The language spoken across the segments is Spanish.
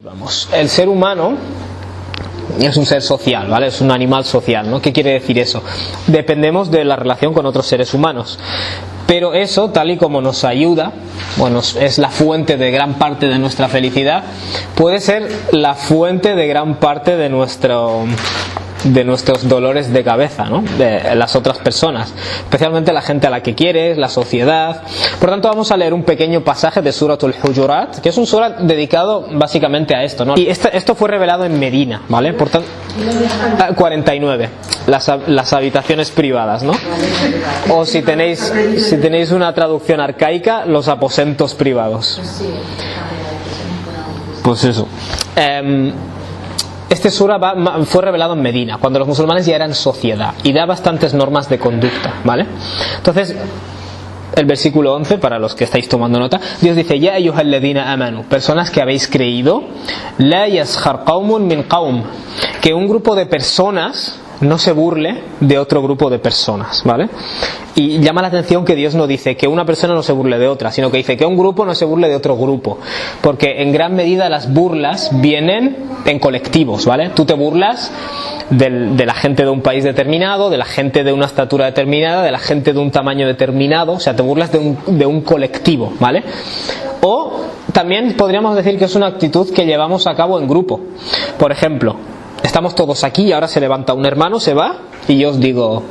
Vamos, el ser humano es un ser social, ¿vale? Es un animal social, ¿no? ¿Qué quiere decir eso? Dependemos de la relación con otros seres humanos. Pero eso, tal y como nos ayuda, bueno, es la fuente de gran parte de nuestra felicidad, puede ser la fuente de gran parte de nuestros dolores de cabeza, ¿no? De las otras personas, especialmente la gente a la que quieres, la sociedad. Por tanto, vamos a leer un pequeño pasaje de Suratul Hujurat, que es un sura dedicado básicamente a esto, ¿no? Y esto fue revelado en Medina, ¿vale? Por tanto, 49, las habitaciones privadas, ¿no? O si tenéis una traducción arcaica, los aposentos privados. Pues eso. Este sura fue revelado en Medina, cuando los musulmanes ya eran sociedad, y da bastantes normas de conducta, ¿vale? Entonces, el versículo 11, para los que estáis tomando nota, Dios dice: Ya ayyuhalladhina amanu, personas que habéis creído, la yaskhar qaumun min qaum, que un grupo de personas no se burle de otro grupo de personas, ¿vale? Y llama la atención que Dios no dice que una persona no se burle de otra, sino que dice que un grupo no se burle de otro grupo, porque en gran medida las burlas vienen en colectivos, ¿vale? Tú te burlas de la gente de un país determinado, de la gente de una estatura determinada, de la gente de un tamaño determinado, o sea, te burlas de un colectivo, ¿vale? O también podríamos decir que es una actitud que llevamos a cabo en grupo. Por ejemplo, estamos todos aquí y ahora se levanta un hermano, se va, y yo os digo: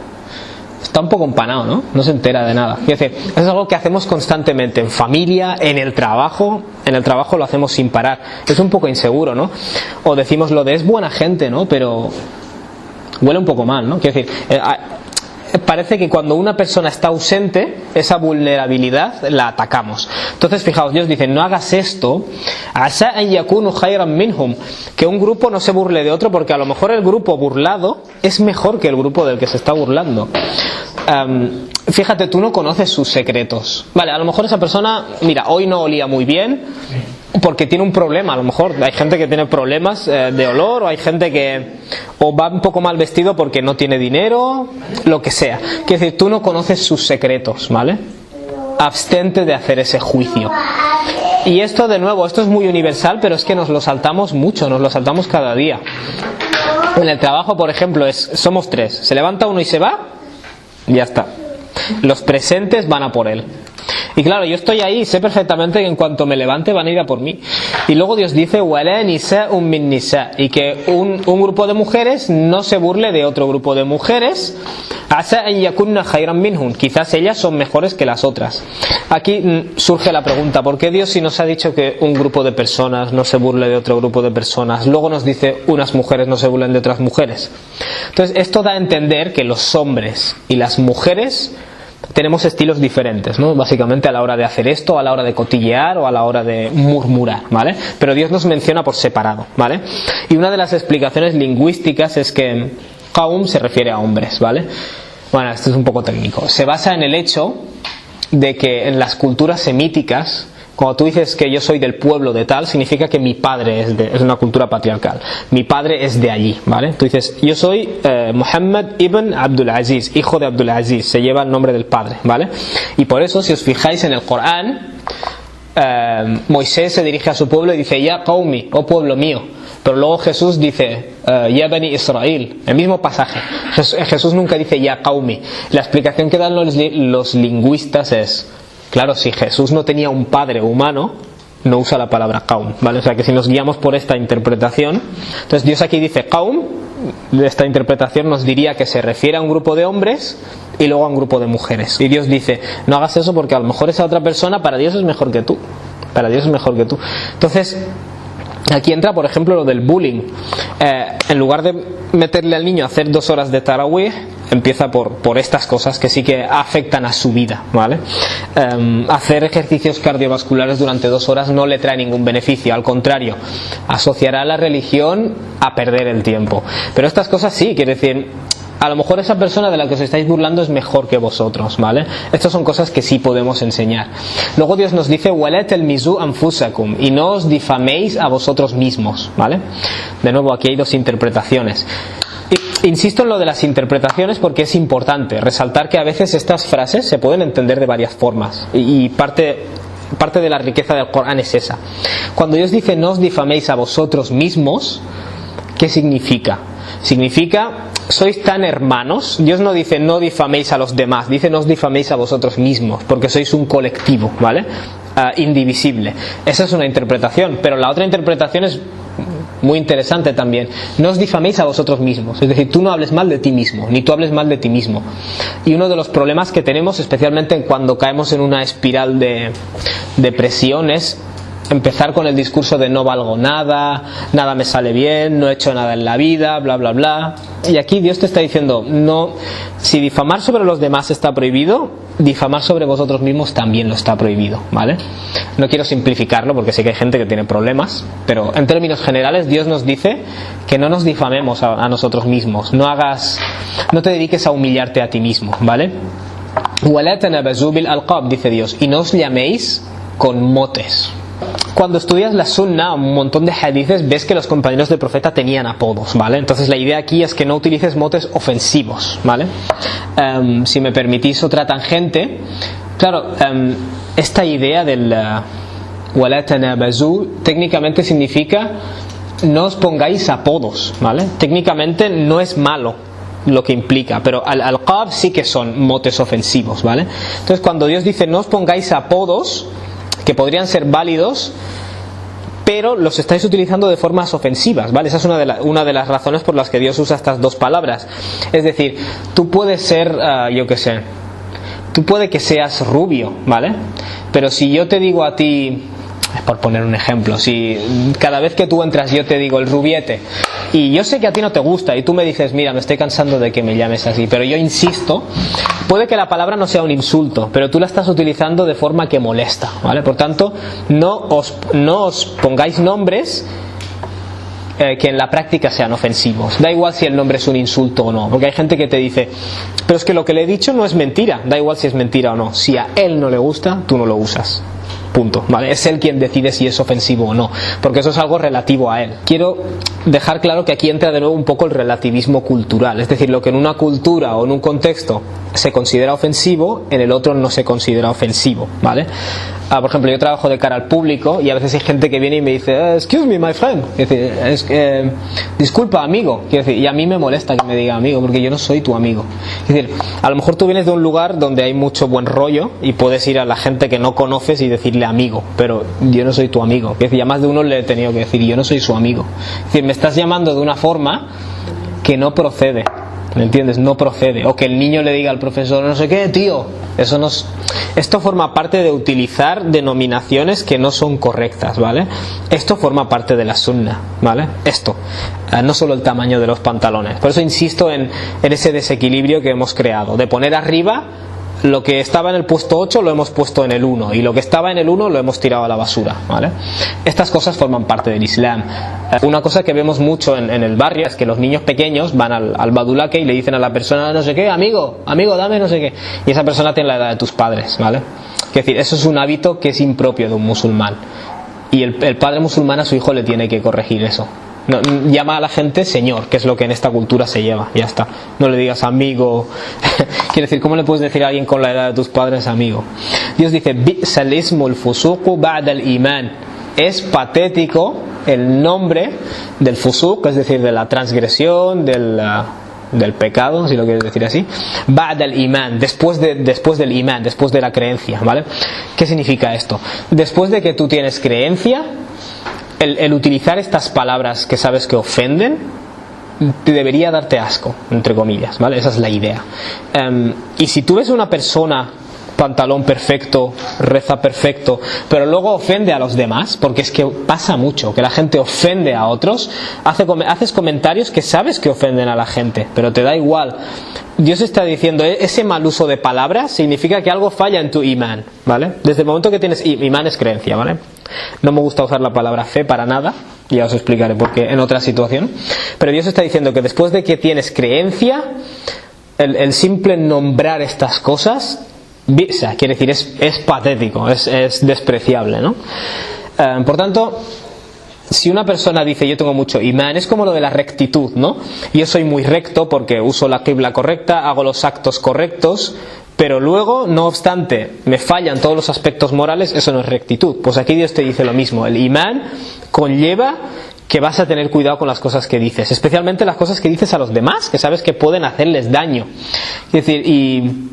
está un poco empanado, ¿no? No se entera de nada. Es decir, es algo que hacemos constantemente en familia, en el trabajo. En el trabajo lo hacemos sin parar. Es un poco inseguro, ¿no? O decimos lo de es buena gente, ¿no? Pero huele un poco mal, ¿no? Quiero decir, parece que cuando una persona está ausente, esa vulnerabilidad la atacamos. Entonces, fijaos, Dios dice: no hagas esto, asa an yakunu khayran minhum, que un grupo no se burle de otro, porque a lo mejor el grupo burlado es mejor que el grupo del que se está burlando. Fíjate, tú no conoces sus secretos. Vale, a lo mejor esa persona, mira, hoy no olía muy bien porque tiene un problema. A lo mejor hay gente que tiene problemas de olor, o hay gente que o va un poco mal vestido porque no tiene dinero, lo que sea. Quiero decir, tú no conoces sus secretos, ¿vale? Abstente de hacer ese juicio. Y esto, de nuevo, esto es muy universal, pero es que nos lo saltamos mucho, nos lo saltamos cada día. En el trabajo, por ejemplo, somos tres. Se levanta uno y se va, ya está. Los presentes van a por él. Y claro, yo estoy ahí y sé perfectamente que en cuanto me levante van a ir a por mí. Y luego Dios dice: wala nisa'un min nisa, y que un grupo de mujeres no se burle de otro grupo de mujeres. Asa an yakunna khayran minhum, quizás ellas son mejores que las otras. Aquí surge la pregunta: ¿por qué Dios, si nos ha dicho que un grupo de personas no se burle de otro grupo de personas, luego nos dice unas mujeres no se burlen de otras mujeres? Entonces, esto da a entender que los hombres y las mujeres tenemos estilos diferentes, ¿no? Básicamente a la hora de hacer esto, a la hora de cotillear o a la hora de murmurar, ¿vale? Pero Dios nos menciona por separado, ¿vale? Y una de las explicaciones lingüísticas es que qaum se refiere a hombres, ¿vale? Bueno, esto es un poco técnico. Se basa en el hecho de que en las culturas semíticas, cuando tú dices que yo soy del pueblo de tal, significa que mi padre es una cultura patriarcal. Mi padre es de allí, ¿vale? Tú dices: yo soy Muhammad ibn Abdul Aziz, hijo de Abdul Aziz, se lleva el nombre del padre, ¿vale? Y por eso, si os fijáis en el Corán, Moisés se dirige a su pueblo y dice: ya qaumi, oh pueblo mío. Pero luego Jesús dice: ya bani Israel. El mismo pasaje. Jesús nunca dice ya qaumi. La explicación que dan los lingüistas es: claro, si Jesús no tenía un padre humano, no usa la palabra qaum, ¿vale? O sea que si nos guiamos por esta interpretación, entonces Dios aquí dice qaum, de esta interpretación nos diría que se refiere a un grupo de hombres y luego a un grupo de mujeres. Y Dios dice: no hagas eso porque a lo mejor esa otra persona para Dios es mejor que tú. Para Dios es mejor que tú. Entonces, aquí entra, por ejemplo, lo del bullying. En lugar de meterle al niño a hacer 2 horas de tarawih, empieza por estas cosas que sí que afectan a su vida, ¿vale? Hacer ejercicios cardiovasculares durante 2 horas no le trae ningún beneficio, al contrario, asociará la religión a perder el tiempo. Pero estas cosas sí, quiere decir, a lo mejor esa persona de la que os estáis burlando es mejor que vosotros, ¿vale? Estas son cosas que sí podemos enseñar. Luego Dios nos dice: wala talmizu anfusakum, y no os difaméis a vosotros mismos, ¿vale? De nuevo, aquí hay 2 interpretaciones. Insisto en lo de las interpretaciones porque es importante resaltar que a veces estas frases se pueden entender de varias formas, y parte parte de la riqueza del Corán es esa. Cuando Dios dice no os difaméis a vosotros mismos, ¿qué significa? Significa, sois tan hermanos. Dios no dice no difaméis a los demás, dice no os difaméis a vosotros mismos, porque sois un colectivo, ¿vale? Indivisible. Esa es una interpretación, pero la otra interpretación es muy interesante también. No os difaméis a vosotros mismos, es decir, tú no hables mal de ti mismo, ni tú hables mal de ti mismo. Y uno de los problemas que tenemos, especialmente cuando caemos en una espiral de depresión, es empezar con el discurso de no valgo nada, nada me sale bien, no he hecho nada en la vida, bla bla bla. Y aquí Dios te está diciendo, no, si difamar sobre los demás está prohibido, difamar sobre vosotros mismos también lo está prohibido, ¿vale? No quiero simplificarlo porque sé que hay gente que tiene problemas, pero en términos generales Dios nos dice que no nos difamemos a nosotros mismos, no te dediques a humillarte a ti mismo, ¿vale? وَلَا تَنَابَزُوا بِالْأَلْقَابِ, dice Dios, y no os llaméis con motes. Cuando estudias la sunna, un montón de hadices, ves que los compañeros del profeta tenían apodos, ¿vale? Entonces la idea aquí es que no utilices motes ofensivos, ¿vale? Si me permitís otra tangente, claro, esta idea del وَلَا تَنَابَزُوا técnicamente significa no os pongáis apodos, ¿vale? Técnicamente no es malo lo que implica, pero al-alqab sí que son motes ofensivos, ¿vale? Entonces cuando Dios dice no os pongáis apodos, que podrían ser válidos, pero los estáis utilizando de formas ofensivas, ¿vale? Esa es una de las razones por las que Dios usa estas dos palabras. Es decir, tú puedes ser, yo qué sé, tú puede que seas rubio, ¿vale? Pero si yo te digo a ti, por poner un ejemplo, si cada vez que tú entras yo te digo el rubiete, y yo sé que a ti no te gusta, y tú me dices, mira, me estoy cansando de que me llames así, pero yo insisto, puede que la palabra no sea un insulto, pero tú la estás utilizando de forma que molesta, ¿vale? Por tanto, no os pongáis nombres que en la práctica sean ofensivos. Da igual si el nombre es un insulto o no, porque hay gente que te dice, pero es que lo que le he dicho no es mentira, da igual si es mentira o no, si a él no le gusta, tú no lo usas. Punto, ¿vale? Es él quien decide si es ofensivo o no, porque eso es algo relativo a él. Quiero dejar claro que aquí entra de nuevo un poco el relativismo cultural, es decir, lo que en una cultura o en un contexto se considera ofensivo, en el otro no se considera ofensivo, ¿vale? Por ejemplo, yo trabajo de cara al público y a veces hay gente que viene y me dice excuse me my friend, es decir, disculpa amigo, quiero decir, y a mí me molesta que me diga amigo porque yo no soy tu amigo. Es decir, a lo mejor tú vienes de un lugar donde hay mucho buen rollo y puedes ir a la gente que no conoces y decirle amigo, pero yo no soy tu amigo. Es decir, ya más de uno le he tenido que decir yo no soy su amigo. Es decir, me estás llamando de una forma que no procede, ¿me entiendes? No procede. O que el niño le diga al profesor no sé qué, tío, eso no es... Esto forma parte de utilizar denominaciones que no son correctas, ¿vale? Esto forma parte de la sunna, ¿vale? Esto, no solo el tamaño de los pantalones. Por eso insisto en ese desequilibrio que hemos creado, de poner arriba lo que estaba en el puesto 8 lo hemos puesto en el 1 y lo que estaba en el 1 lo hemos tirado a la basura, ¿vale? Estas cosas forman parte del Islam. Una cosa que vemos mucho en el barrio es que los niños pequeños van al badulaque y le dicen a la persona no sé qué, amigo, dame no sé qué, y esa persona tiene la edad de tus padres, ¿vale? Es decir, eso es un hábito que es impropio de un musulmán y el padre musulmán a su hijo le tiene que corregir eso. No, llama a la gente señor, que es lo que en esta cultura se lleva, ya está. No le digas amigo. Quiere decir, ¿cómo le puedes decir a alguien con la edad de tus padres amigo? Dios dice bi'sal ismul fusuqu ba'da al iman. Es patético el nombre del fusuq, es decir, de la transgresión, del pecado, si lo quieres decir así, ba'da al iman, después del iman, después de la creencia, ¿vale? ¿Qué significa esto? Después de que tú tienes creencia, el utilizar estas palabras que sabes que ofenden te debería darte asco, entre comillas, ¿vale? Esa es la idea. Y si tú ves una persona pantalón perfecto, reza perfecto, pero luego ofende a los demás, porque es que pasa mucho, que la gente ofende a otros, haces comentarios que sabes que ofenden a la gente, pero te da igual. Dios está diciendo, ese mal uso de palabras significa que algo falla en tu imán, ¿vale? Desde el momento que tienes imán es creencia, ¿vale? No me gusta usar la palabra fe para nada, ya os explicaré por qué en otra situación, pero Dios está diciendo que después de que tienes creencia, el simple nombrar estas cosas, quiere decir, es patético, es despreciable, ¿no? Por tanto, si una persona dice yo tengo mucho imán, es como lo de la rectitud, ¿no? Yo soy muy recto porque uso la qibla correcta, hago los actos correctos, pero luego, no obstante, me fallan todos los aspectos morales, eso no es rectitud. Pues aquí Dios te dice lo mismo. El imán conlleva que vas a tener cuidado con las cosas que dices, especialmente las cosas que dices a los demás, que sabes que pueden hacerles daño. Es decir, y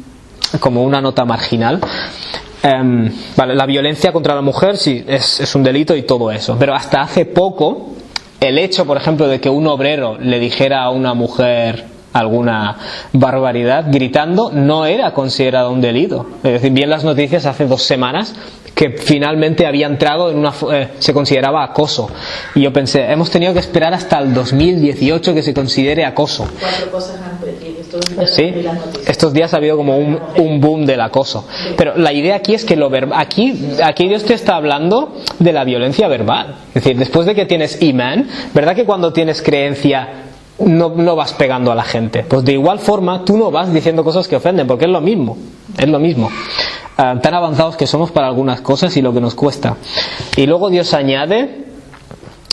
como una nota marginal, vale, la violencia contra la mujer sí es un delito y todo eso, pero hasta hace poco el hecho, por ejemplo, de que un obrero le dijera a una mujer alguna barbaridad gritando no era considerado un delito. Es decir, vi en las noticias hace 2 semanas que finalmente había entrado en una se consideraba acoso, y yo pensé, hemos tenido que esperar hasta el 2018 que se considere acoso. 4 cosas antes. Sí, estos días ha habido como un boom del acoso, pero la idea aquí es que aquí Dios te está hablando de la violencia verbal. Es decir, después de que tienes imán, ¿verdad que cuando tienes creencia no vas pegando a la gente? Pues de igual forma tú no vas diciendo cosas que ofenden, porque es lo mismo. Tan avanzados que somos para algunas cosas y lo que nos cuesta. Y luego Dios añade: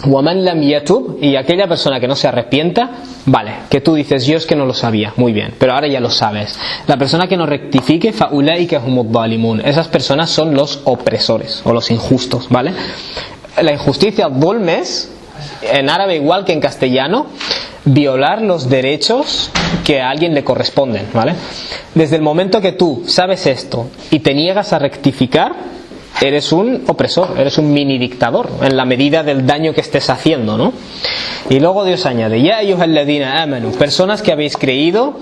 وَمَنْ لَمْ يَتُبْ, y aquella persona que no se arrepienta, vale, que tú dices, yo es que no lo sabía, muy bien, pero ahora ya lo sabes. La persona que no rectifique, فَأُولَئِكَ هُمُ الظَّالِمُونَ, esas personas son los opresores o los injustos, ¿vale? La injusticia, dhulm, es, en árabe igual que en castellano, violar los derechos que a alguien le corresponden, ¿vale? Desde el momento que tú sabes esto y te niegas a rectificar, eres un opresor, eres un mini dictador en la medida del daño que estés haciendo, ¿no? Y luego Dios añade: Ya ayyuhalladhina amanu, personas que habéis creído,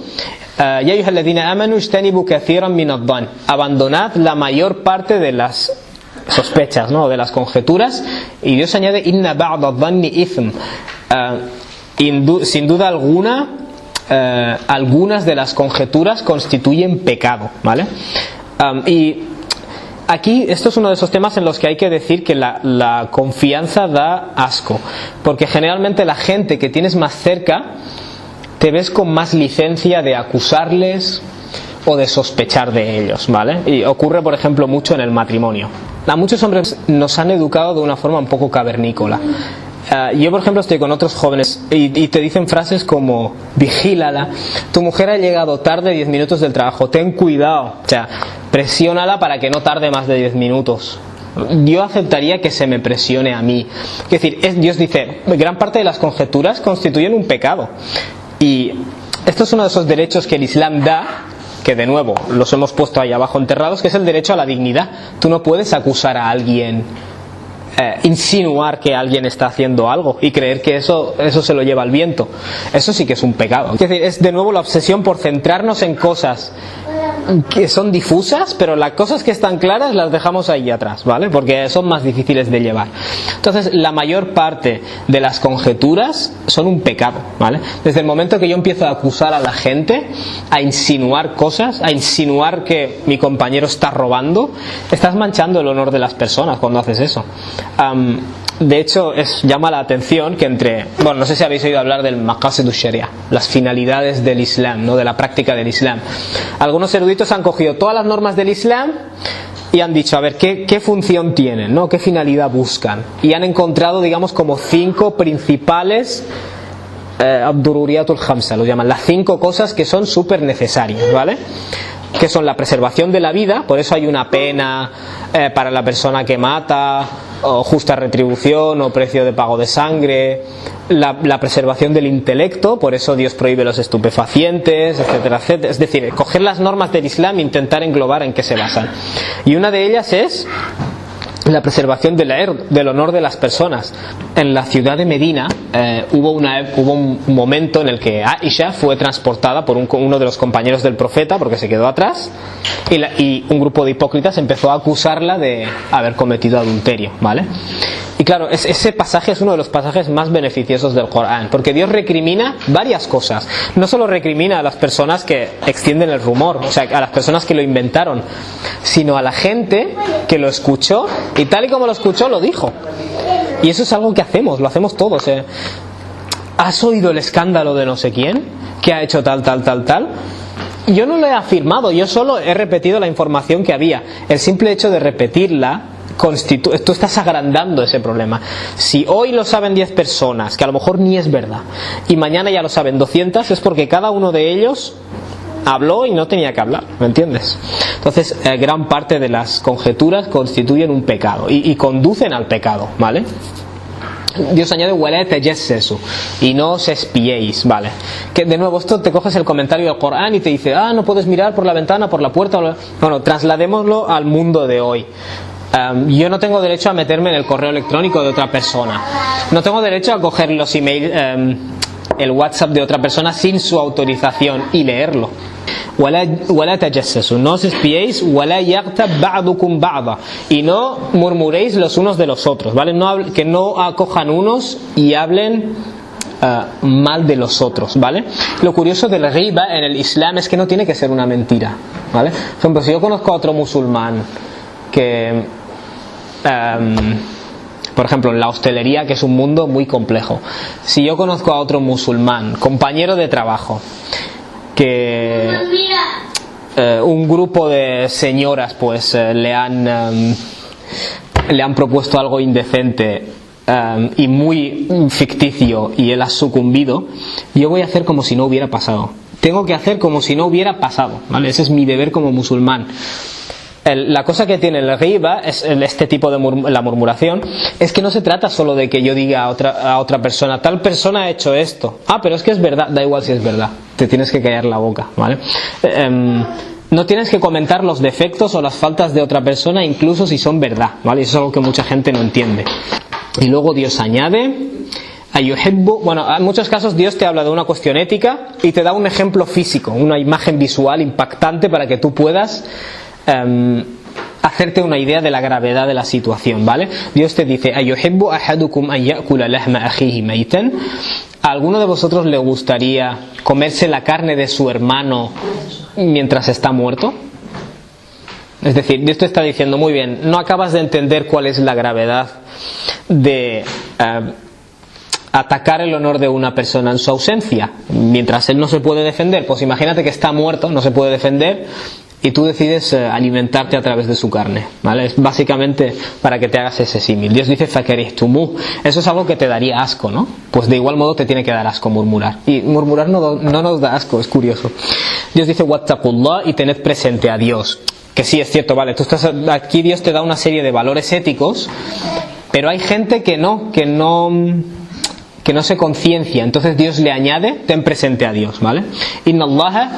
Ya ayyuhalladhina amanu ijtanibu kathiran min adh-dhann, abandonad la mayor parte de las sospechas, ¿no? De las conjeturas. Y Dios añade: Inna ba'da adh-dhanni ithm, sin duda alguna, algunas de las conjeturas constituyen pecado, ¿vale? Y aquí esto es uno de esos temas en los que hay que decir que la confianza da asco, porque generalmente la gente que tienes más cerca te ves con más licencia de acusarles o de sospechar de ellos, ¿vale? Y ocurre, por ejemplo, mucho en el matrimonio. A muchos hombres nos han educado de una forma un poco cavernícola. Yo, por ejemplo, estoy con otros jóvenes y te dicen frases como: vigílala, tu mujer ha llegado tarde 10 minutos del trabajo, ten cuidado, o sea, presiónala para que no tarde más de 10 minutos. Yo aceptaría que se me presione a mí. Es decir, Dios dice, gran parte de las conjeturas constituyen un pecado, y esto es uno de esos derechos que el Islam da, que de nuevo los hemos puesto ahí abajo enterrados, que es el derecho a la dignidad. Tú no puedes acusar a alguien, insinuar que alguien está haciendo algo y creer que eso se lo lleva al viento. Eso sí que es un pecado. Es decir, es de nuevo la obsesión por centrarnos en cosas que son difusas, pero las cosas que están claras las dejamos ahí atrás, ¿vale? Porque son más difíciles de llevar. Entonces, la mayor parte de las conjeturas son un pecado, ¿vale? Desde el momento que yo empiezo a acusar a la gente, a insinuar cosas, a insinuar que mi compañero está robando, estás manchando el honor de las personas cuando haces eso. De hecho, llama la atención que no sé si habéis oído hablar del maqasid sharia, las finalidades del Islam, ¿no? De la práctica del Islam. Algunos eruditos han cogido todas las normas del Islam y han dicho, a ver, ¿qué función tienen, ¿no? ¿Qué finalidad buscan? Y han encontrado, digamos, como 5 principales ad-dururiyatul khamsa, lo llaman, las 5 cosas que son súper necesarias, ¿vale? Que son la preservación de la vida, por eso hay una pena para la persona que mata, o justa retribución, o precio de pago de sangre, la preservación del intelecto, por eso Dios prohíbe los estupefacientes, etcétera, etcétera. Es decir, coger las normas del Islam e intentar englobar en qué se basan. Y una de ellas es la preservación del honor de las personas. En la ciudad de Medina hubo un momento en el que Aisha fue transportada por uno de los compañeros del profeta porque se quedó atrás, y un grupo de hipócritas empezó a acusarla de haber cometido adulterio, ¿vale? Y claro, ese pasaje es uno de los pasajes más beneficiosos del Corán, porque Dios recrimina varias cosas. No solo recrimina a las personas que extienden el rumor, o sea, a las personas que lo inventaron, sino a la gente que lo escuchó y tal y como lo escuchó lo dijo. Y eso es algo que lo hacemos todos. ¿Has oído el escándalo de no sé quién? ¿Que ha hecho tal? Yo no lo he afirmado, yo solo he repetido la información que había. El simple hecho de repetirla tú estás agrandando ese problema. Si hoy lo saben 10 personas, que a lo mejor ni es verdad, y mañana ya lo saben 200, es porque cada uno de ellos habló y no tenía que hablar, ¿me entiendes? Entonces gran parte de las conjeturas constituyen un pecado y conducen al pecado, ¿vale? Dios añade "Wala tajassasu", y no os espiéis, ¿vale? Que de nuevo esto te coges el comentario del Corán y te dice no puedes mirar por la ventana, por la puerta. Bueno, trasladémoslo al mundo de hoy. Yo no tengo derecho a meterme en el correo electrónico de otra persona, no tengo derecho a coger los emails, el WhatsApp de otra persona sin su autorización y leerlo. Wala tajassasu, no os espiéis, wala yaghtab ba'dukum ba'da, y no murmuréis los unos de los otros, ¿vale? Que no acojan unos y hablen mal de los otros, ¿vale? Lo curioso del ghiba en el Islam es que no tiene que ser una mentira, ¿vale? Por ejemplo, si yo conozco a otro musulmán que por ejemplo en la hostelería, que es un mundo muy complejo, si yo conozco a otro musulmán, compañero de trabajo, que un grupo de señoras pues le han propuesto algo indecente y muy ficticio y él ha sucumbido, yo voy a hacer como si no hubiera pasado. Tengo que hacer como si no hubiera pasado, ¿vale? Ese es mi deber como musulmán. La cosa que tiene el ghiba, este tipo de la murmuración, es que no se trata solo de que yo diga a otra persona, tal persona ha hecho esto, pero es que es verdad, da igual si es verdad, te tienes que callar la boca, ¿vale? No tienes que comentar los defectos o las faltas de otra persona, incluso si son verdad, ¿vale? Eso es algo que mucha gente no entiende. Y luego Dios añade bueno, en muchos casos Dios te habla de una cuestión ética y te da un ejemplo físico, una imagen visual impactante para que tú puedas hacerte una idea de la gravedad de la situación, ¿vale? Dios te dice: "Ayuhibbu ahadukum an ya'kula lahma akhihi maytan", ¿a alguno de vosotros le gustaría comerse la carne de su hermano mientras está muerto? Es decir, Dios te está diciendo: muy bien, no acabas de entender cuál es la gravedad de atacar el honor de una persona en su ausencia mientras él no se puede defender. Pues imagínate que está muerto, no se puede defender, y tú decides alimentarte a través de su carne, ¿vale? Es básicamente para que te hagas ese símil. Dios dice: "Fakarihtumu", eso es algo que te daría asco, ¿no? Pues de igual modo te tiene que dar asco murmurar, y murmurar no nos da asco, es curioso. Dios dice: "Wattaqullah", y tened presente a Dios, que sí es cierto, vale, tú estás aquí, Dios te da una serie de valores éticos, pero hay gente que no se conciencia, entonces Dios le añade: ten presente a Dios, ¿vale? Inna Allaha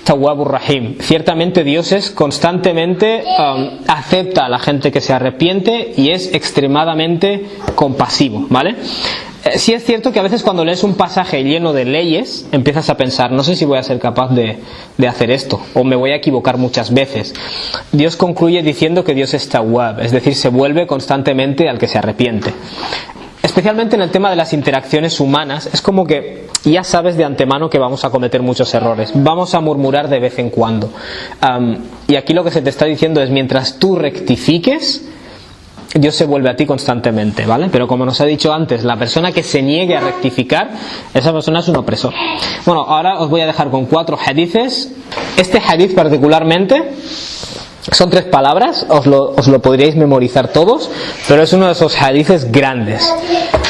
Tawwabur Rahim, ciertamente Dios es constantemente acepta a la gente que se arrepiente y es extremadamente compasivo, ¿vale? Sí es cierto que a veces cuando lees un pasaje lleno de leyes empiezas a pensar: no sé si voy a ser capaz de hacer esto, o me voy a equivocar muchas veces. Dios concluye diciendo que Dios es Tawwab, es decir, se vuelve constantemente al que se arrepiente. Especialmente en el tema de las interacciones humanas, es como que ya sabes de antemano que vamos a cometer muchos errores, vamos a murmurar de vez en cuando, y aquí lo que se te está diciendo es: mientras tú rectifiques, Dios se vuelve a ti constantemente, ¿vale? Pero como nos ha dicho antes, la persona que se niegue a rectificar, esa persona es un opresor. Bueno, ahora os voy a dejar con 4 hadices. Este hadith particularmente son 3 palabras, os lo podríais memorizar todos, pero es uno de esos hadices grandes.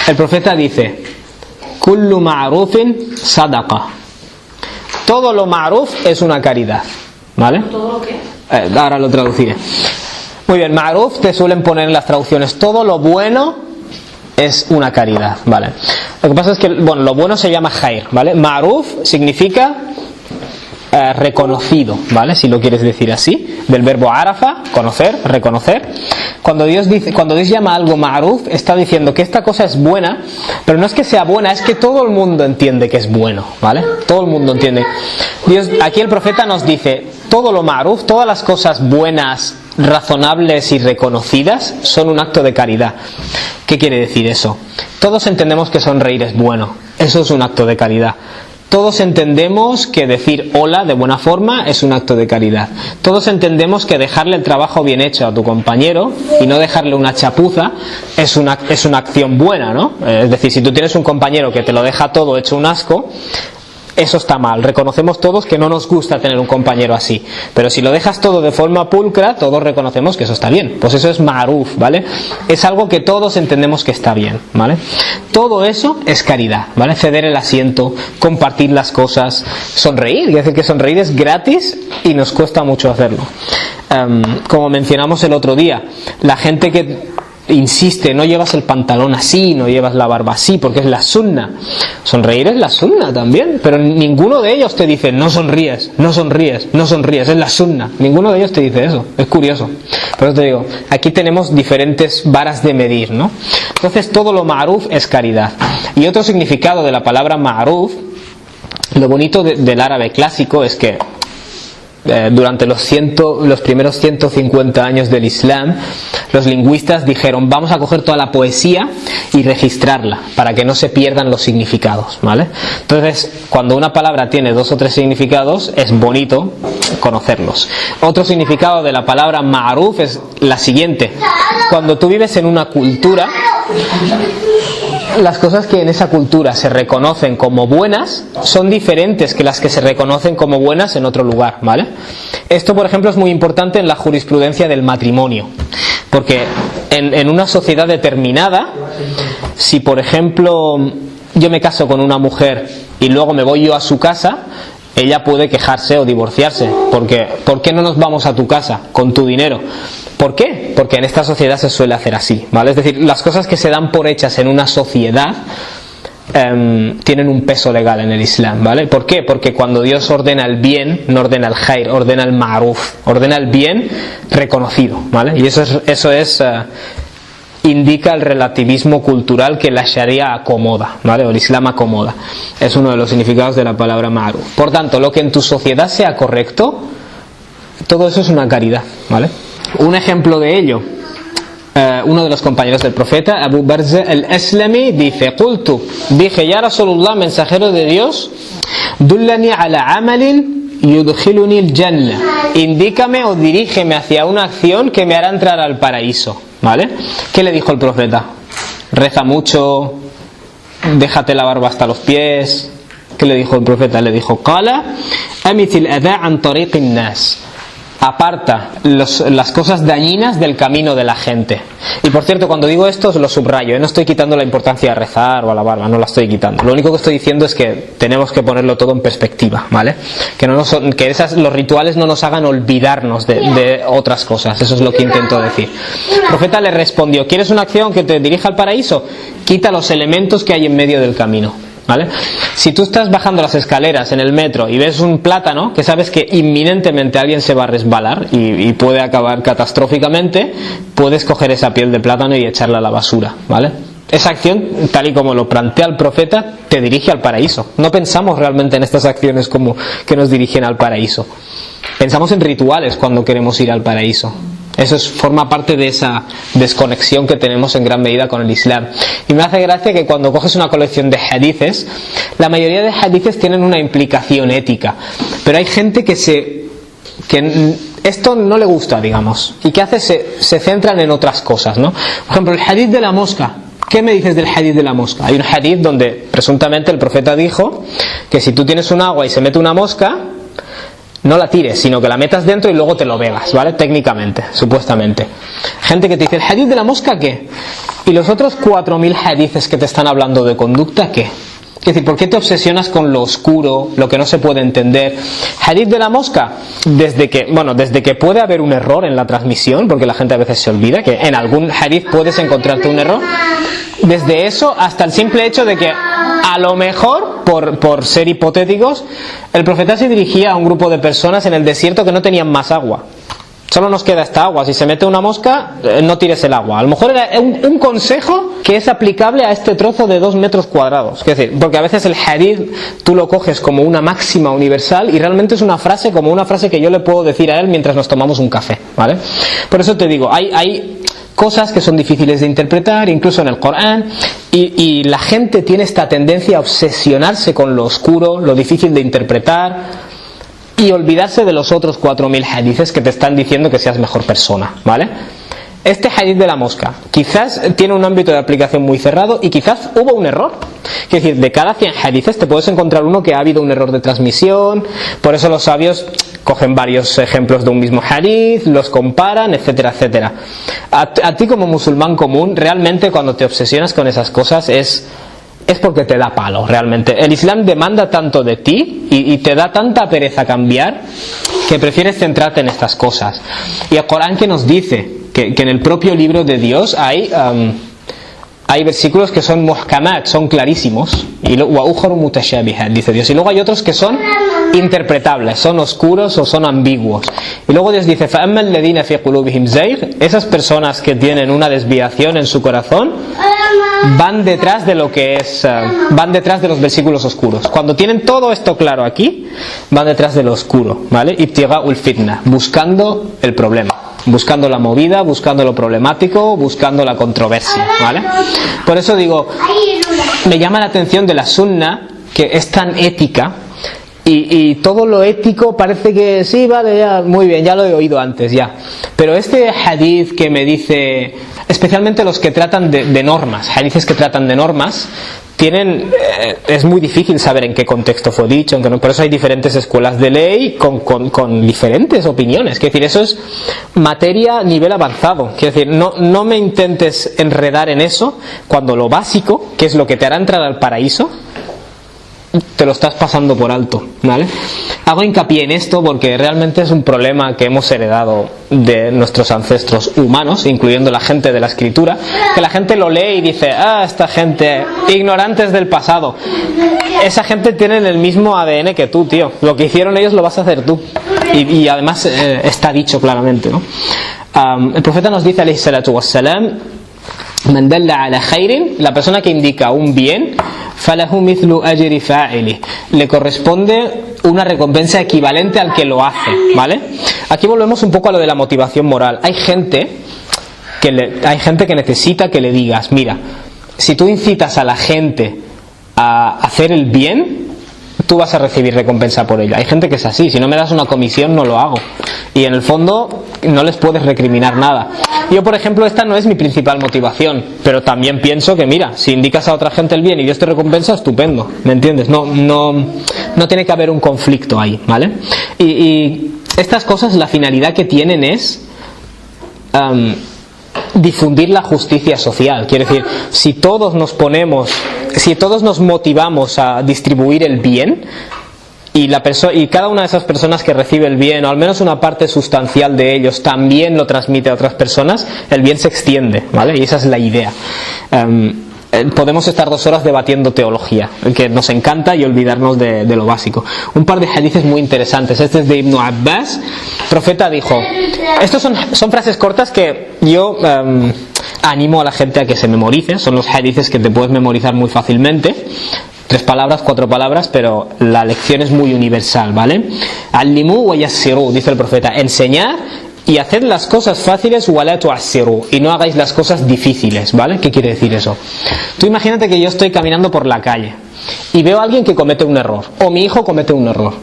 El profeta dice: "Kullu ma'rufin sadaqa", todo lo ma'ruf es una caridad, ¿vale? ¿Todo lo qué? Ahora lo traduciré. Muy bien, ma'ruf te suelen poner en las traducciones: todo lo bueno es una caridad, ¿vale? Lo que pasa es que, bueno, lo bueno se llama khair, ¿vale? Ma'ruf significa reconocido, ¿vale? Si lo quieres decir así, del verbo arafa, conocer, reconocer. Cuando Dios llama algo ma'ruf, está diciendo que esta cosa es buena, pero no es que sea buena, es que todo el mundo entiende que es bueno, ¿vale? Todo el mundo entiende. Aquí el profeta nos dice: todo lo ma'ruf, todas las cosas buenas, razonables y reconocidas son un acto de caridad. ¿Qué quiere decir eso? Todos entendemos que sonreír es bueno, eso es un acto de caridad. Todos entendemos que decir hola de buena forma es un acto de caridad. Todos entendemos que dejarle el trabajo bien hecho a tu compañero y no dejarle una chapuza es una acción buena, ¿no? Es decir, si tú tienes un compañero que te lo deja todo hecho un asco, eso está mal. Reconocemos todos que no nos gusta tener un compañero así, pero si lo dejas todo de forma pulcra, todos reconocemos que eso está bien. Pues eso es ma'ruf, ¿vale? Es algo que todos entendemos que está bien, ¿vale? Todo eso es caridad, ¿vale? Ceder el asiento, compartir las cosas, sonreír. Es decir, que sonreír es gratis y nos cuesta mucho hacerlo. Como mencionamos el otro día, la gente que insiste, no llevas el pantalón así, no llevas la barba así, porque es la sunna. Sonreír es la sunna también, pero ninguno de ellos te dice no sonríes, no sonríes, no sonríes, es la sunna. Ninguno de ellos te dice eso, es curioso. Por eso te digo, aquí tenemos diferentes varas de medir, ¿no? Entonces todo lo ma'ruf es caridad. Y otro significado de la palabra ma'ruf, lo bonito del árabe clásico es que durante los primeros 150 años del Islam, los lingüistas dijeron vamos a coger toda la poesía y registrarla para que no se pierdan los significados, ¿vale? Entonces, cuando una palabra tiene 2 o 3 significados, es bonito conocerlos. Otro significado de la palabra ma'ruf es la siguiente: cuando tú vives en una cultura, las cosas que en esa cultura se reconocen como buenas son diferentes que las que se reconocen como buenas en otro lugar, ¿vale? Esto, por ejemplo, es muy importante en la jurisprudencia del matrimonio, porque en una sociedad determinada, si por ejemplo yo me caso con una mujer y luego me voy yo a su casa, ella puede quejarse o divorciarse, porque ¿por qué no nos vamos a tu casa con tu dinero? ¿Por qué? Porque en esta sociedad se suele hacer así, ¿vale? Es decir, las cosas que se dan por hechas en una sociedad tienen un peso legal en el Islam, ¿vale? ¿Por qué? Porque cuando Dios ordena el bien, no ordena el khair, ordena el ma'ruf, ordena el bien reconocido, ¿vale? Y eso indica el relativismo cultural que la Sharia acomoda, ¿vale? O el Islam acomoda. Es uno de los significados de la palabra ma'ruf. Por tanto, lo que en tu sociedad sea correcto, todo eso es una caridad, ¿vale? Un ejemplo de ello, uno de los compañeros del profeta, Abu Barza al-Aslami, dice: Qultu, dije, ya Rasulullah, mensajero de Dios, dullani ala amalin yudkhiluni al-jannah, indícame o dirígeme hacia una acción que me hará entrar al paraíso, ¿vale? ¿Qué le dijo el profeta? Reza mucho, déjate la barba hasta los pies. ¿Qué le dijo el profeta? Le dijo: qala amithil adha an tariqin nas, aparta las cosas dañinas del camino de la gente. Y por cierto, cuando digo esto os lo subrayo, no estoy quitando la importancia de rezar o a la barba, no la estoy quitando. Lo único que estoy diciendo es que tenemos que ponerlo todo en perspectiva, ¿vale? Que los rituales no nos hagan olvidarnos de otras cosas. Eso es lo que intento decir. El profeta le respondió: ¿quieres una acción que te dirija al paraíso? Quita los elementos que hay en medio del camino, ¿vale? Si tú estás bajando las escaleras en el metro y ves un plátano, que sabes que inminentemente alguien se va a resbalar y puede acabar catastróficamente, puedes coger esa piel de plátano y echarla a la basura, ¿vale? Esa acción, tal y como lo plantea el profeta, te dirige al paraíso. No pensamos realmente en estas acciones como que nos dirigen al paraíso. Pensamos en rituales cuando queremos ir al paraíso. Eso forma parte de esa desconexión que tenemos en gran medida con el Islam. Y me hace gracia que cuando coges una colección de hadices, la mayoría de hadices tienen una implicación ética, pero hay gente que esto no le gusta, digamos, y que hace se centran en otras cosas, ¿no? Por ejemplo, el hadith de la mosca. ¿Qué me dices del hadith de la mosca? Hay un hadith donde presuntamente el profeta dijo que si tú tienes un agua y se mete una mosca, no la tires, sino que la metas dentro y luego te lo bebas, ¿vale? Técnicamente, supuestamente. Gente que te dice, ¿el hadith de la mosca qué? Y los otros 4000 hadices que te están hablando de conducta, ¿qué? Es decir, ¿por qué te obsesionas con lo oscuro, lo que no se puede entender? Hadith de la mosca, desde que puede haber un error en la transmisión, porque la gente a veces se olvida que en algún hadith puedes encontrarte un error, desde eso hasta el simple hecho de que a lo mejor, por ser hipotéticos, el profeta se dirigía a un grupo de personas en el desierto que no tenían más agua. Solo nos queda esta agua, si se mete una mosca, no tires el agua. A lo mejor era un consejo que es aplicable a este trozo de 2 metros cuadrados. Es decir, porque a veces el hadith tú lo coges como una máxima universal y realmente es una frase como una frase que yo le puedo decir a él mientras nos tomamos un café, ¿vale? Por eso te digo, hay cosas que son difíciles de interpretar, incluso en el Corán, y la gente tiene esta tendencia a obsesionarse con lo oscuro, lo difícil de interpretar, y olvidarse de los otros 4000 hadices que te están diciendo que seas mejor persona, ¿vale? este hadith de la mosca quizás tiene un ámbito de aplicación muy cerrado y quizás hubo un error. Es decir, de cada 100 hadiths te puedes encontrar uno que ha habido un error de transmisión. Por eso los sabios cogen varios ejemplos de un mismo hadith, los comparan, etcétera, etcétera. A ti como musulmán común, realmente cuando te obsesionas con esas cosas es porque te da palo, realmente. El Islam demanda tanto de ti y te da tanta pereza cambiar que prefieres centrarte en estas cosas. Y el Corán que nos dice que en el propio libro de Dios hay versículos que son muhkamat, son clarísimos, y wa ukhru mutashabihat, dice Dios, y luego hay otros que son interpretables, son oscuros o son ambiguos. Y luego Dios dice فَأَمَّا الَّذِينَ فِي قُلُوبِهِمْ زَيْغٌ, esas personas que tienen una desviación en su corazón van detrás de lo que es van detrás de los versículos oscuros. Cuando tienen todo esto claro aquí, van detrás de lo oscuro, ¿vale? ibtigha'ul fitna, buscando el problema, buscando la movida, buscando lo problemático, buscando la controversia, ¿vale? Por eso digo, me llama la atención de la sunna, que es tan ética, y todo lo ético parece que sí, vale, ya, muy bien, ya lo he oído antes, ya. Pero este hadith que me dice, especialmente los que tratan de normas, hadiths que tratan de normas, es muy difícil saber en qué contexto fue dicho, aunque no, por eso hay diferentes escuelas de ley con diferentes opiniones. Quiero decir, eso es materia a nivel avanzado. Quiero decir, no me intentes enredar en eso cuando lo básico, que es lo que te hará entrar al paraíso, te lo estás pasando por alto, ¿vale? Hago hincapié en esto porque realmente es un problema que hemos heredado de nuestros ancestros humanos, incluyendo la gente de la escritura, que la gente lo lee y dice, esta gente, ignorantes del pasado. Esa gente tiene el mismo ADN que tú, tío. Lo que hicieron ellos lo vas a hacer tú. Y además está dicho claramente, ¿no? El profeta nos dice, alayhi salatu wassalam, man dalla ala khairin, la persona que indica un bien, falahu mithlu ajri fa'ili, le corresponde una recompensa equivalente al que lo hace, ¿vale? Aquí volvemos un poco a lo de la motivación moral. Hay gente que necesita que le digas, mira, si tú incitas a la gente a hacer el bien, tú vas a recibir recompensa por ello. Hay gente que es así, si no me das una comisión no lo hago, y en el fondo no les puedes recriminar nada. Yo, por ejemplo, esta no es mi principal motivación, pero también pienso que, mira, si indicas a otra gente el bien y Dios te recompensa, estupendo, ¿me entiendes? No tiene que haber un conflicto ahí, ¿vale? Y estas cosas, la finalidad que tienen es difundir la justicia social. Quiere decir, si todos nos motivamos a distribuir el bien, y cada una de esas personas que recibe el bien, o al menos una parte sustancial de ellos, también lo transmite a otras personas, el bien se extiende, ¿vale? Y esa es la idea. Podemos estar 2 horas debatiendo teología, que nos encanta, y olvidarnos de lo básico. Un par de hadices muy interesantes. Este es de Ibn Abbas. El profeta dijo, estos son frases cortas que yo animo a la gente a que se memorice. Son los hadices que te puedes memorizar muy fácilmente. 3 palabras, 4 palabras, pero la lección es muy universal, ¿vale? Allimu wa yassiru, dice el profeta, enseñad y haced las cosas fáciles, wala tu'assiru, y no hagáis las cosas difíciles, ¿vale? ¿Qué quiere decir eso? Tú imagínate que yo estoy caminando por la calle y veo a alguien que comete un error, o mi hijo comete un error.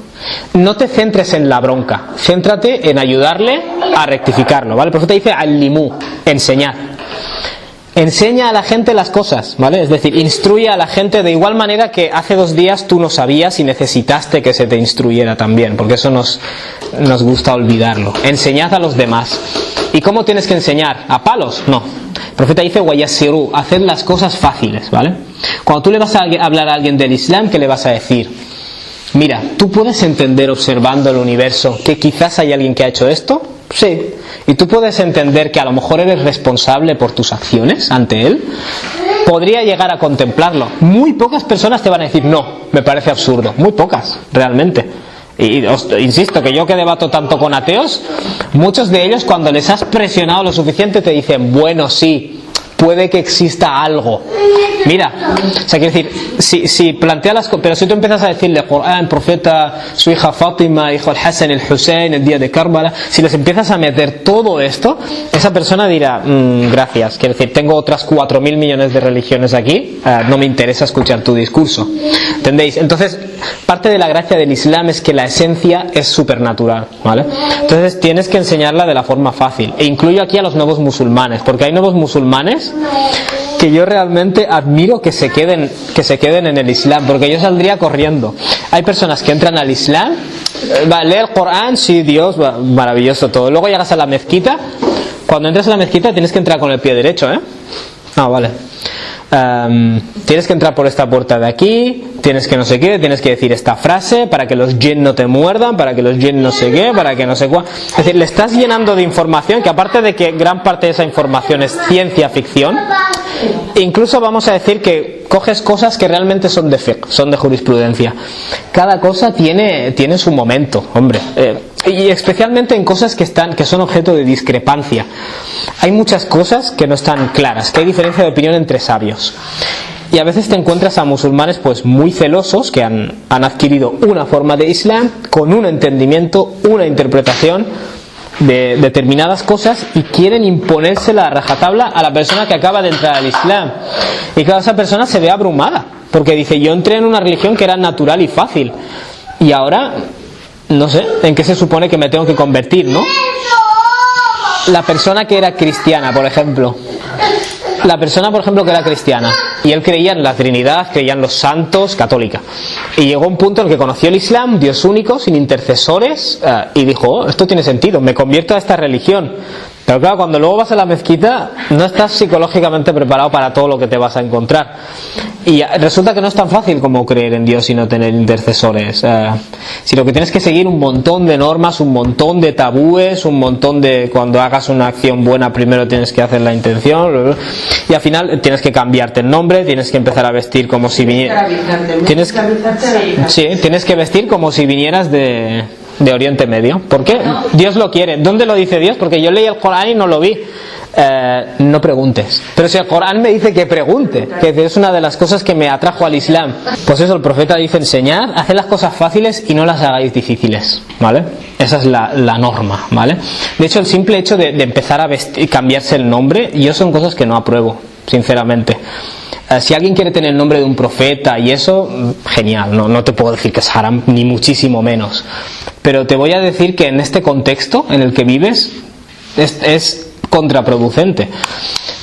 No te centres en la bronca, céntrate en ayudarle a rectificarlo, ¿vale? El profeta dice allimu, enseñad. Enseña a la gente las cosas, ¿vale? Es decir, instruye a la gente de igual manera que hace 2 días tú no sabías y necesitaste que se te instruyera también, porque eso nos gusta olvidarlo. Enseñad a los demás. ¿Y cómo tienes que enseñar? ¿A palos? No. El profeta dice wayassiru, haced las cosas fáciles, ¿vale? Cuando tú le vas a hablar a alguien del Islam, ¿qué le vas a decir? Mira, ¿tú puedes entender observando el universo que quizás hay alguien que ha hecho esto? Sí. ¿Y tú puedes entender que a lo mejor eres responsable por tus acciones ante él? Podría llegar a contemplarlo. Muy pocas personas te van a decir, no, me parece absurdo. Muy pocas, realmente. Y insisto, que yo que debato tanto con ateos, muchos de ellos cuando les has presionado lo suficiente te dicen, bueno, sí, puede que exista algo. Mira, o sea, quiero decir, si plantea las cosas, pero si tú empiezas a decirle Corán, profeta, su hija Fátima, hijo el Hassan, el Hussein, el día de Karbala, si les empiezas a meter todo esto, esa persona dirá, gracias, quiero decir, tengo otras 4.000 millones de religiones aquí, no me interesa escuchar tu discurso. ¿Entendéis? Entonces, parte de la gracia del Islam es que la esencia es supernatural, ¿vale? Entonces tienes que enseñarla de la forma fácil. E incluyo aquí a los nuevos musulmanes, porque hay nuevos musulmanes que yo realmente admiro que se queden en el Islam, porque yo saldría corriendo. Hay personas que entran al Islam, lee el Corán, sí, Dios, maravilloso todo. Luego llegas a la mezquita, cuando entras a la mezquita tienes que entrar con el pie derecho, ¿eh? Ah, vale. Tienes que entrar por esta puerta de aquí, tienes que no sé qué, tienes que decir esta frase para que los jinn no te muerdan, para que los jinn no sé qué, para que no sé cuál. Es decir, le estás llenando de información que, aparte de que gran parte de esa información es ciencia ficción, incluso vamos a decir que coges cosas que realmente son de fiqh, son de jurisprudencia. Cada cosa tiene su momento, hombre, y especialmente en cosas que son objeto de discrepancia. Hay muchas cosas que no están claras, que hay diferencia de opinión entre sabios. Y a veces te encuentras a musulmanes pues muy celosos que han adquirido una forma de Islam con un entendimiento, una interpretación de determinadas cosas y quieren imponérsela a rajatabla a la persona que acaba de entrar al Islam. Y claro, esa persona se ve abrumada porque dice, yo entré en una religión que era natural y fácil y ahora no sé en qué se supone que me tengo que convertir, ¿no? La persona que era cristiana, por ejemplo, que era cristiana y él creía en la Trinidad, creía en los santos, católica, y llegó un punto en el que conoció el Islam, Dios único, sin intercesores, y dijo, oh, esto tiene sentido, me convierto a esta religión. Pero claro, cuando luego vas a la mezquita no estás psicológicamente preparado para todo lo que te vas a encontrar, y resulta que no es tan fácil como creer en Dios y no tener intercesores, sino que tienes que seguir un montón de normas, un montón de tabúes, un montón de, cuando hagas una acción buena primero tienes que hacer la intención, y al final tienes que cambiarte el nombre, tienes que empezar a vestir como si vinieras, tienes que vestir como si vinieras de Oriente Medio. ¿Por qué? Dios lo quiere. ¿Dónde lo dice Dios? Porque yo leí el Corán y no lo vi. No preguntes. Pero si el Corán me dice que pregunte, que es una de las cosas que me atrajo al Islam, pues eso, el profeta dice, enseñad, haced las cosas fáciles y no las hagáis difíciles, ¿vale? Esa es la norma, ¿vale? De hecho, el simple hecho de empezar a vestir, cambiarse el nombre, yo son cosas que no apruebo, sinceramente. Si alguien quiere tener el nombre de un profeta y eso, genial, no te puedo decir que es haram, ni muchísimo menos, pero te voy a decir que en este contexto en el que vives es contraproducente,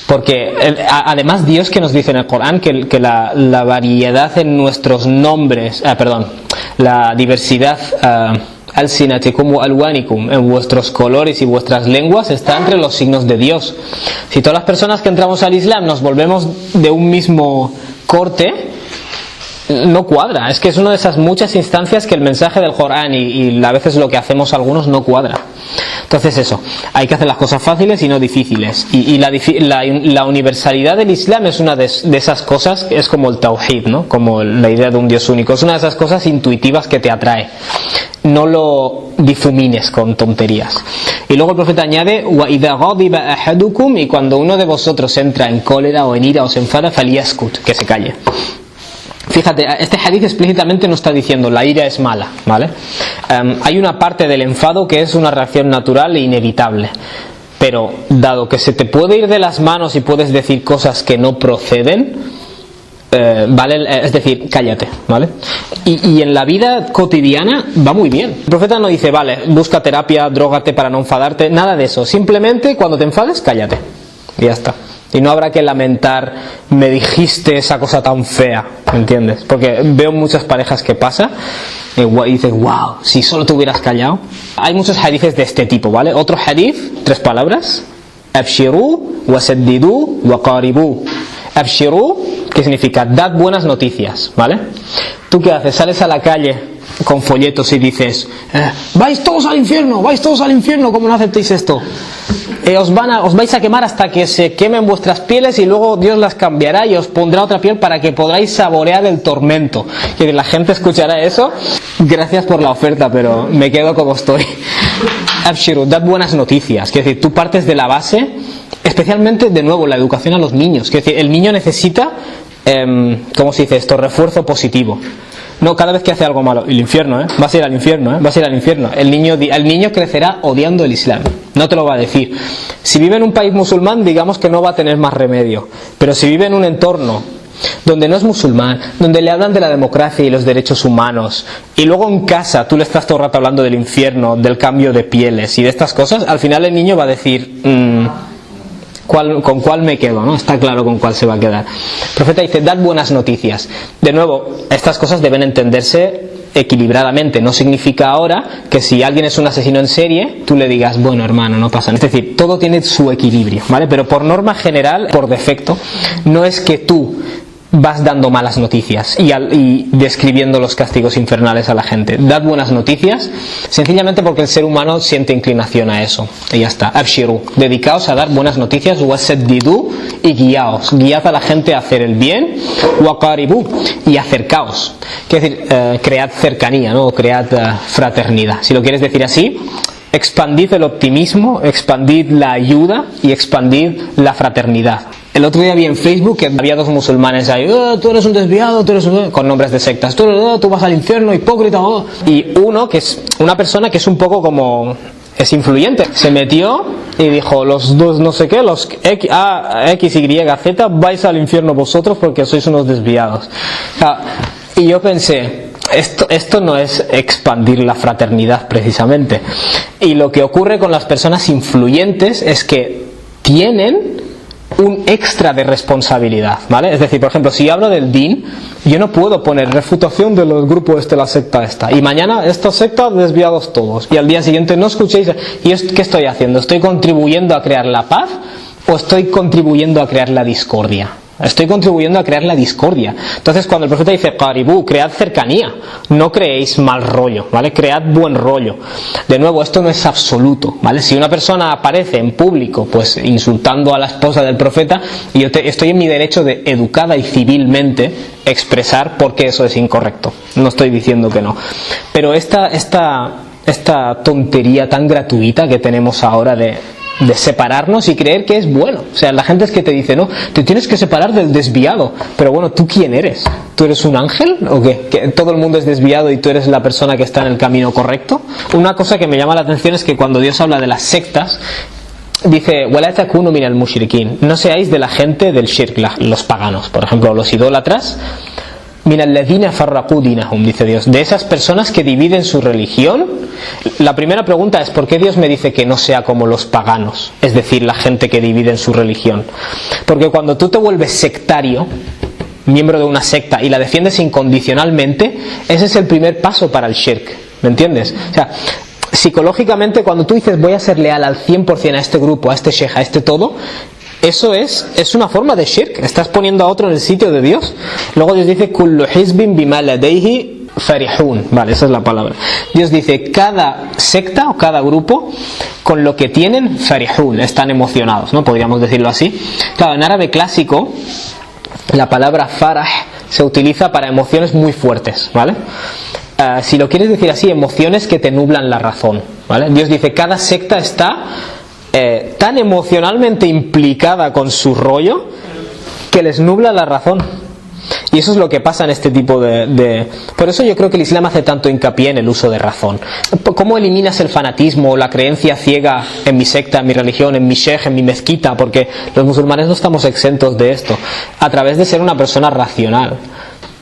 porque además Dios, que nos dice en el Corán que la variedad en nuestros nombres, la diversidad alsinatikum wa alwanikum, en vuestros colores y vuestras lenguas, está entre los signos de Dios. Si todas las personas que entramos al Islam nos volvemos de un mismo corte, no cuadra. Es que es una de esas muchas instancias que el mensaje del Corán y a veces lo que hacemos algunos no cuadra. Entonces eso, hay que hacer las cosas fáciles y no difíciles, y la universalidad del Islam es una de esas cosas, es como el Tawhid, ¿no? Como la idea de un Dios único, es una de esas cosas intuitivas que te atrae, no lo difumines con tonterías. Y luego el profeta añade, وَإِذَا غَضِبَ أَحَدُكُمْ, y cuando uno de vosotros entra en cólera o en ira o se enfada, فَلْيَسْكُتْ, que se calle. Fíjate, este hadith explícitamente no está diciendo la ira es mala, ¿vale? Hay una parte del enfado que es una reacción natural e inevitable, pero dado que se te puede ir de las manos y puedes decir cosas que no proceden, ¿vale? Es decir, cállate, ¿vale? Y en la vida cotidiana va muy bien. El profeta no dice, vale, busca terapia, drógate para no enfadarte, nada de eso. Simplemente cuando te enfades, cállate. Y ya está. Y no habrá que lamentar, me dijiste esa cosa tan fea, ¿entiendes? Porque veo muchas parejas que pasa y dices, wow, si solo te hubieras callado. Hay muchos hadices de este tipo, ¿vale? Otro hadith, 3 palabras: abshiru, wasaddidu, waqaribu. Abshiru, que significa dad buenas noticias, ¿vale? ¿Tú qué haces? Sales a la calle con folletos y dices, vais todos al infierno, ¿cómo no aceptéis esto? Os vais a quemar hasta que se quemen vuestras pieles y luego Dios las cambiará y os pondrá otra piel para que podáis saborear el tormento. Que la gente escuchará eso, gracias por la oferta, pero me quedo como estoy. Abshiru, dad buenas noticias, es decir, tú partes de la base Especialmente, de nuevo, la educación a los niños. Es decir, el niño necesita, ¿cómo se dice esto? Refuerzo positivo. No, cada vez que hace algo malo, el infierno, vas a ir al infierno, vas a ir al infierno. El niño crecerá odiando el Islam, no te lo va a decir. Si vive en un país musulmán, digamos que no va a tener más remedio. Pero si vive en un entorno donde no es musulmán, donde le hablan de la democracia y los derechos humanos, y luego en casa tú le estás todo el rato hablando del infierno, del cambio de pieles y de estas cosas, al final el niño va a decir, ¿con cuál me quedo? ¿No? Está claro con cuál se va a quedar. El profeta dice, dad buenas noticias. De nuevo, estas cosas deben entenderse equilibradamente. No significa ahora que si alguien es un asesino en serie, tú le digas, bueno hermano, no pasa nada. Es decir, todo tiene su equilibrio, ¿vale? Pero por norma general, por defecto, no es que tú vas dando malas noticias y describiendo los castigos infernales a la gente. Dad buenas noticias, sencillamente porque el ser humano siente inclinación a eso. Y ya está. Abshiru, dedicaos a dar buenas noticias, wasaddidu, y guiaos. Guiad a la gente a hacer el bien, waqaribu, y acercaos. Quiere decir, cread cercanía, ¿no? O cread fraternidad. Si lo quieres decir así, expandid el optimismo, expandid la ayuda y expandid la fraternidad. El otro día vi en Facebook que había dos musulmanes ahí, tú eres un desviado, tú eres con nombres de sectas, tú vas al infierno, hipócrita, y uno que es una persona que es un poco como, es influyente, se metió y dijo, los dos no sé qué, los X, Y, Z, vais al infierno vosotros porque sois unos desviados. Y yo pensé, esto no es expandir la fraternidad precisamente. Y lo que ocurre con las personas influyentes es que tienen un extra de responsabilidad, ¿vale? Es decir, por ejemplo, si hablo del din, yo no puedo poner refutación del grupo la secta esta, y mañana esta secta desviados todos, y al día siguiente no escuchéis. ¿Y qué estoy haciendo? ¿Estoy contribuyendo a crear la paz o estoy contribuyendo a crear la discordia? Estoy contribuyendo a crear la discordia. Entonces, cuando el profeta dice qaribú, cread cercanía, no creéis mal rollo, ¿vale? Cread buen rollo. De nuevo, esto no es absoluto, ¿vale? Si una persona aparece en público, pues insultando a la esposa del profeta, y yo estoy en mi derecho de educada y civilmente expresar por qué eso es incorrecto. No estoy diciendo que no. Pero esta tontería tan gratuita que tenemos ahora de separarnos y creer que es bueno. O sea, la gente es que te dice, no, te tienes que separar del desviado. Pero bueno, ¿tú quién eres? ¿Tú eres un ángel o qué? ¿Que todo el mundo es desviado y tú eres la persona que está en el camino correcto? Una cosa que me llama la atención es que cuando Dios habla de las sectas, dice, وَلَا تَكُونُوا مِنَ الْمُشْرِكِينَ, no seáis de la gente del shirk, los paganos, por ejemplo, los idólatras. مِنَ الَّذِينَ فَرَّقُوا دِينَهُمْ, dice Dios, de esas personas que dividen su religión. La primera pregunta es, ¿por qué Dios me dice que no sea como los paganos? Es decir, la gente que divide en su religión. Porque cuando tú te vuelves sectario, miembro de una secta, y la defiendes incondicionalmente, ese es el primer paso para el shirk, ¿me entiendes? O sea, psicológicamente, cuando tú dices voy a ser leal al 100% a este grupo, a este sheikh, a este todo, eso es una forma de shirk. Estás poniendo a otro en el sitio de Dios. Luego Dios dice kullu hizbin bima ladayhi farihun, vale, esa es la palabra. Dios dice, cada secta o cada grupo con lo que tienen farihun, están emocionados, ¿no? Podríamos decirlo así. Claro, en árabe clásico la palabra farah se utiliza para emociones muy fuertes, ¿vale? Si lo quieres decir así, emociones que te nublan la razón, ¿vale? Dios dice, cada secta está tan emocionalmente implicada con su rollo que les nubla la razón. Y eso es lo que pasa en este tipo de... Por eso yo creo que el Islam hace tanto hincapié en el uso de razón. ¿Cómo eliminas el fanatismo o la creencia ciega en mi secta, en mi religión, en mi sheikh, en mi mezquita? Porque los musulmanes no estamos exentos de esto. A través de ser una persona racional.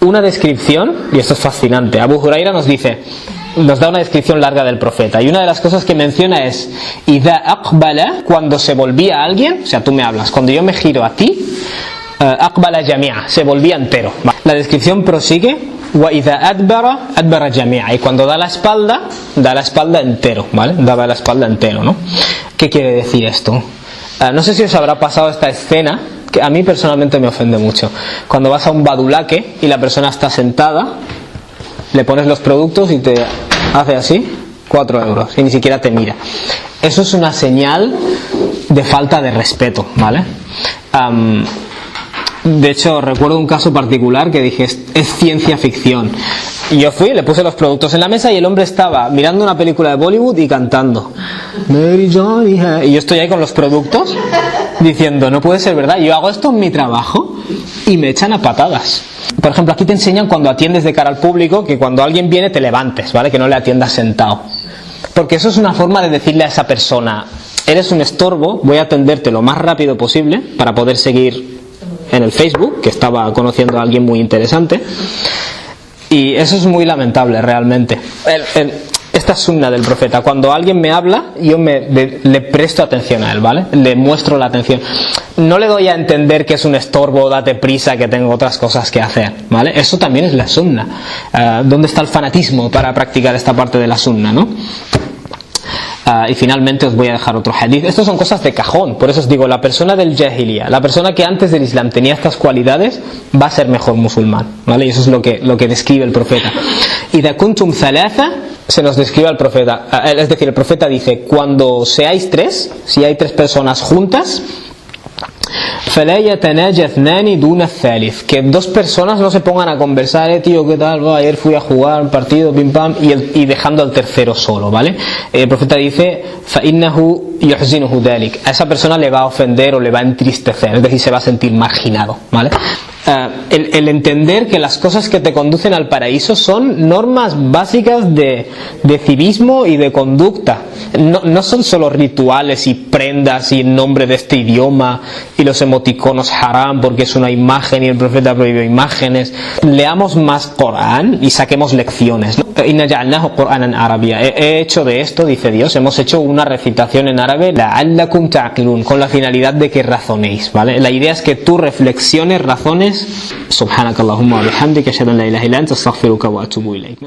Una descripción, y esto es fascinante, Abu Huraira nos da una descripción larga del profeta, y una de las cosas que menciona es idha aqbala, cuando se volvía a alguien, o sea, tú me hablas, cuando yo me giro a ti, aqbala jami'a, se volvía entero. La descripción prosigue, wa idha adbara jami'a, y cuando da la espalda entero, ¿vale? Daba la espalda entero, ¿no? ¿Qué quiere decir esto? No sé si os habrá pasado esta escena, que a mí personalmente me ofende mucho. Cuando vas a un badulaque y la persona está sentada, le pones los productos y te hace así, 4 euros, y ni siquiera te mira. Eso es una señal de falta de respeto, ¿vale? De hecho, recuerdo un caso particular que dije, es ciencia ficción. Y yo fui, le puse los productos en la mesa y el hombre estaba mirando una película de Bollywood y cantando. Y yo estoy ahí con los productos diciendo, no puede ser verdad, yo hago esto en mi trabajo y me echan a patadas. Por ejemplo, aquí te enseñan cuando atiendes de cara al público que cuando alguien viene te levantes, ¿vale? Que no le atiendas sentado. Porque eso es una forma de decirle a esa persona, eres un estorbo, voy a atenderte lo más rápido posible para poder seguir en el Facebook, que estaba conociendo a alguien muy interesante. Y eso es muy lamentable realmente. Esta es sunna del profeta. Cuando alguien me habla, yo le presto atención a él, ¿vale? Le muestro la atención. No le doy a entender que es un estorbo, date prisa, que tengo otras cosas que hacer, ¿vale? Eso también es la sunna. ¿Dónde está el fanatismo para practicar esta parte de la sunna, no? Y finalmente os voy a dejar otro hadith. Estas son cosas de cajón, por eso os digo, la persona del jahiliya, la persona que antes del Islam tenía estas cualidades, va a ser mejor musulmán, ¿vale? Y eso es lo que describe el profeta. Idha kuntum thalatha, se nos describe al profeta, es decir, el profeta dice, cuando seáis tres, si hay tres personas juntas, فلا يتناجى اثنان دون الثالث, que dos personas no se pongan a conversar, tío, ¿qué tal? Ayer fui a jugar un partido, pim pam, y dejando al tercero solo, ¿vale? El profeta dice, فإنه يحزنه ذلك, a esa persona le va a ofender o le va a entristecer, es decir, se va a sentir marginado, ¿vale? El entender que las cosas que te conducen al paraíso son normas básicas de civismo y de conducta. No son solo rituales y prendas y el nombre de este idioma y los emoticonos haram porque es una imagen y el profeta prohibió imágenes. Leamos más Corán y saquemos lecciones, ¿no? Inna ja'alnahu Qur'anan Arabia. He hecho de esto, dice Dios, hemos hecho una recitación en árabe, la'allakum ta'qilun, con la finalidad de que razonéis, ¿vale? La idea es que tú reflexiones, razones. Subhanakallahumma wa bihamdika, ashhadu an la ilaha illa anta, astaghfiruka wa atubu ilayk.